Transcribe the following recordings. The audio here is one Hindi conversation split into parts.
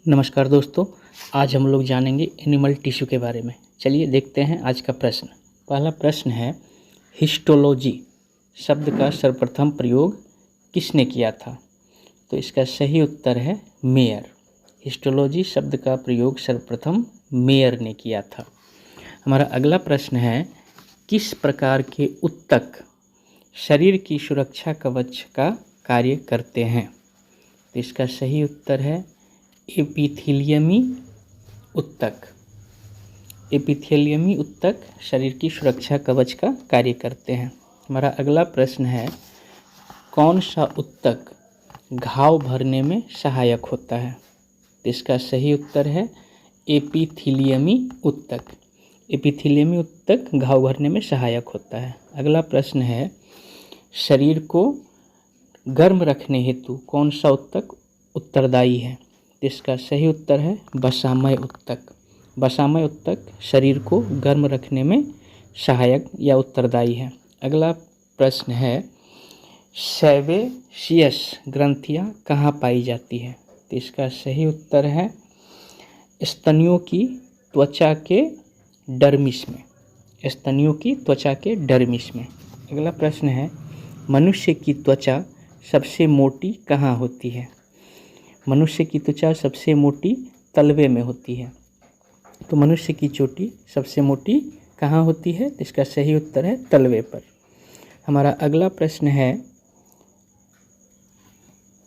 नमस्कार दोस्तों, आज हम लोग जानेंगे एनिमल टिश्यू के बारे में। चलिए देखते हैं आज का प्रश्न। पहला प्रश्न है, हिस्टोलॉजी शब्द का सर्वप्रथम प्रयोग किसने किया था? तो इसका सही उत्तर है मेयर। हिस्टोलॉजी शब्द का प्रयोग सर्वप्रथम मेयर ने किया था। हमारा अगला प्रश्न है, किस प्रकार के ऊतक शरीर की सुरक्षा कवच का कार्य करते हैं? तो इसका सही उत्तर है एपिथेलियमी ऊतक। एपिथेलियमी ऊतक शरीर की सुरक्षा कवच का कार्य करते हैं। हमारा अगला प्रश्न है, कौन सा ऊतक घाव भरने में सहायक होता है? तो इसका सही उत्तर है एपिथेलियमी ऊतक। एपिथेलियमी ऊतक घाव भरने में सहायक होता है। अगला प्रश्न है, शरीर को गर्म रखने हेतु कौन सा ऊतक उत्तरदायी है? इसका सही उत्तर है वसामय ऊतक। वसामय ऊतक शरीर को गर्म रखने में सहायक या उत्तरदायी है। अगला प्रश्न है, सेबेशियस ग्रंथियां कहाँ पाई जाती है? तो इसका सही उत्तर है स्तनियों की त्वचा के डर्मिस में। स्तनियों की त्वचा के डर्मिस में। अगला प्रश्न है, मनुष्य की त्वचा सबसे मोटी कहाँ होती है? मनुष्य की त्वचा सबसे मोटी तलवे में होती है। तो मनुष्य की चोटी सबसे मोटी कहाँ होती है? तो इसका सही उत्तर है तलवे पर। हमारा अगला प्रश्न है,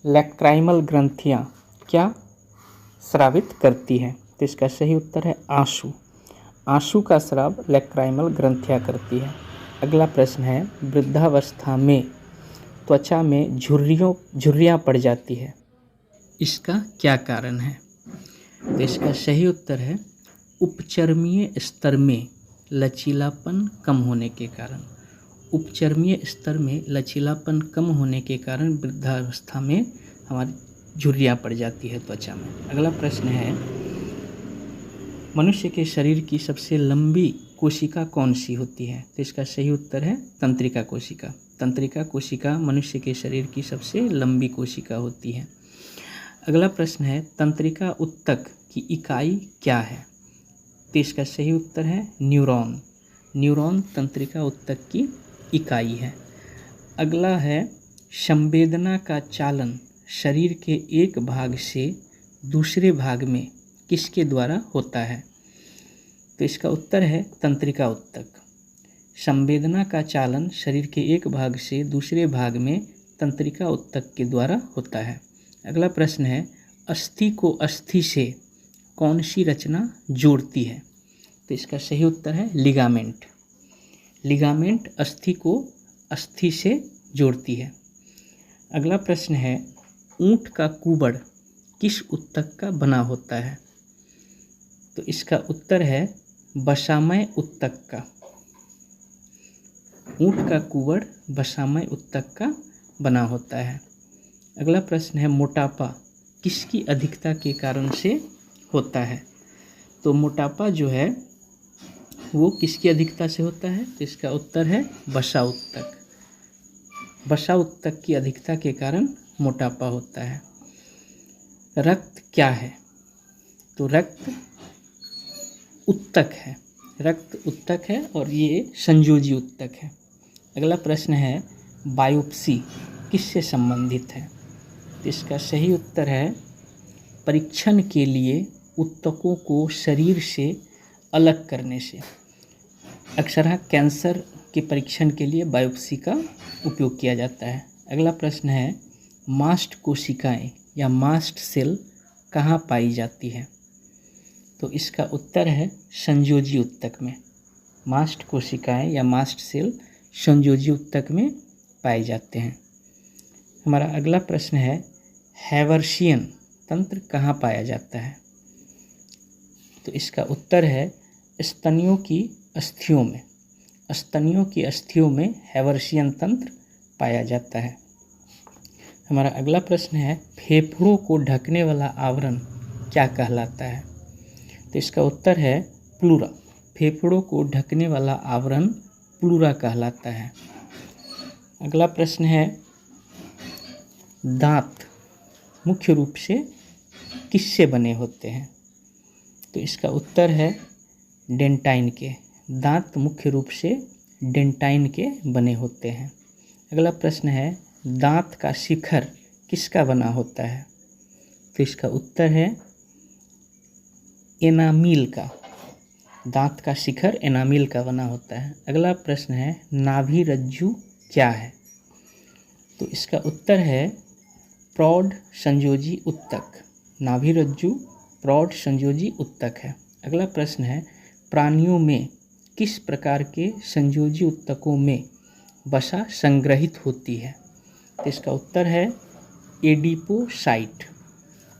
लैक्राइमल ग्रंथियाँ क्या स्रावित करती हैं? तो इसका सही उत्तर है आंसू। आंसू का स्राव लैक्राइमल ग्रंथियाँ करती है। अगला प्रश्न है, वृद्धावस्था में त्वचा में झुर्रियाँ पड़ जाती है, इसका क्या कारण है? तो इसका सही उत्तर है उपचर्मीय स्तर में लचीलापन कम होने के कारण। उपचर्मीय स्तर में लचीलापन कम होने के कारण वृद्धावस्था में हमारी झुर्रियाँ पड़ जाती है त्वचा में। अगला प्रश्न है, मनुष्य के शरीर की सबसे लंबी कोशिका कौन सी होती है? तो इसका सही उत्तर है तंत्रिका कोशिका। तंत्रिका कोशिका मनुष्य के शरीर की सबसे लंबी कोशिका होती है। अगला प्रश्न है, तंत्रिका ऊतक की इकाई क्या है? तो इसका सही उत्तर है न्यूरॉन। न्यूरॉन तंत्रिका ऊतक की इकाई है। अगला है, संवेदना का चालन शरीर के एक भाग से दूसरे भाग में किसके द्वारा होता है? तो इसका उत्तर है तंत्रिका ऊतक। संवेदना का चालन शरीर के एक भाग से दूसरे भाग में तंत्रिका ऊतक के द्वारा होता है। अगला प्रश्न है, अस्थि को अस्थि से कौन सी रचना जोड़ती है? तो इसका सही उत्तर है लिगामेंट। लिगामेंट अस्थि को अस्थि से जोड़ती है। अगला प्रश्न है, ऊंट का कुबड़ किस ऊतक का बना होता है? तो इसका उत्तर है वसामय ऊतक का। ऊंट का कुबड़ वसामय ऊतक का बना होता है। अगला प्रश्न है, मोटापा किसकी अधिकता के कारण से होता है? तो मोटापा जो है वो किसकी अधिकता से होता है? तो इसका उत्तर है वसा ऊतक। वसा ऊतक की अधिकता के कारण मोटापा होता है। रक्त क्या है? तो रक्त ऊतक है। रक्त ऊतक है और ये संयोजी ऊतक है। अगला प्रश्न है, बायोप्सी किससे संबंधित है? तो इसका सही उत्तर है परीक्षण के लिए ऊतकों को शरीर से अलग करने से। अक्सर कैंसर के परीक्षण के लिए बायोप्सी का उपयोग किया जाता है। अगला प्रश्न है, मास्ट कोशिकाएं या मास्ट सेल कहाँ पाई जाती है? तो इसका उत्तर है संयोजी ऊतक में। मास्ट कोशिकाएं या मास्ट सेल संयोजी ऊतक में पाए जाते हैं। हमारा अगला प्रश्न है, हैवर्शियन तंत्र कहाँ पाया जाता है? तो इसका उत्तर है स्तनियों की अस्थियों में। स्तनियों की अस्थियों में हैवर्शियन तंत्र पाया जाता है। हमारा अगला प्रश्न है, फेफड़ों को ढकने वाला आवरण क्या कहलाता है? तो इसका उत्तर है प्लूरा। फेफड़ों को ढकने वाला आवरण प्लूरा कहलाता है। अगला प्रश्न है, दांत मुख्य रूप से किससे बने होते हैं? तो इसका उत्तर है डेंटाइन के। दांत मुख्य रूप से डेंटाइन के बने होते हैं। अगला प्रश्न है दांत का शिखर किसका बना होता है? तो इसका उत्तर है एनामिल का। दांत का शिखर एनामिल का बना होता है। अगला प्रश्न है नाभि रज्जु क्या है? तो इसका उत्तर है प्रौढ़ संयोजी उत्तक। नाभि रज्जु प्रौढ़ संयोजी उत्तक है। अगला प्रश्न है प्राणियों में किस प्रकार के संयोजी उत्तकों में वसा संग्रहित होती है? तो इसका उत्तर है एडिपोसाइट।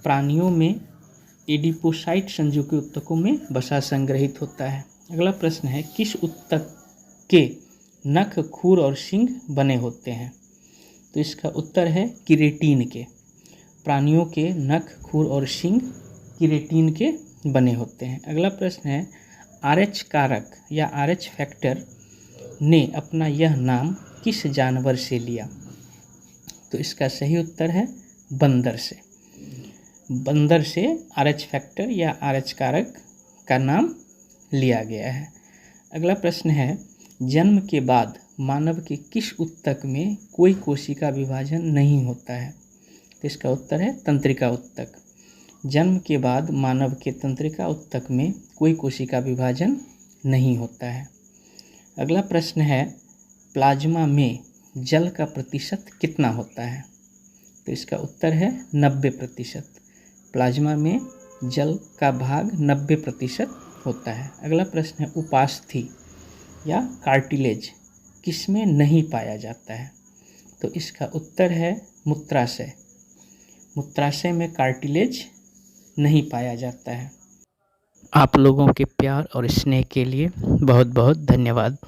प्राणियों में एडिपोसाइट संयोजी उत्तकों में वसा संग्रहित होता है। अगला प्रश्न है किस उत्तक के नख, खुर और सींग बने होते हैं? तो इसका उत्तर है किरेटिन के। प्राणियों के नख, खुर और सींग किरेटिन के बने होते हैं। अगला प्रश्न है RH कारक या RH फैक्टर ने अपना यह नाम किस जानवर से लिया? तो इसका सही उत्तर है बंदर से। बंदर से RH फैक्टर या RH कारक का नाम लिया गया है। अगला प्रश्न है जन्म के बाद मानव के किस उत्तक में कोई कोशिका विभाजन नहीं होता है? तो इसका उत्तर है तंत्रिका उत्तक। जन्म के बाद मानव के तंत्रिका उत्तक में कोई कोशिका विभाजन नहीं होता है। अगला प्रश्न है प्लाज्मा में जल का प्रतिशत कितना होता है? तो इसका उत्तर है 90%। प्लाज्मा में जल का भाग 90% होता है। अगला प्रश्न है उपास्थि या कार्टिलेज किसमें नहीं पाया जाता है? तो इसका उत्तर है मूत्राशय। मूत्राशय में कार्टिलेज नहीं पाया जाता है। आप लोगों के प्यार और स्नेह के लिए बहुत बहुत धन्यवाद।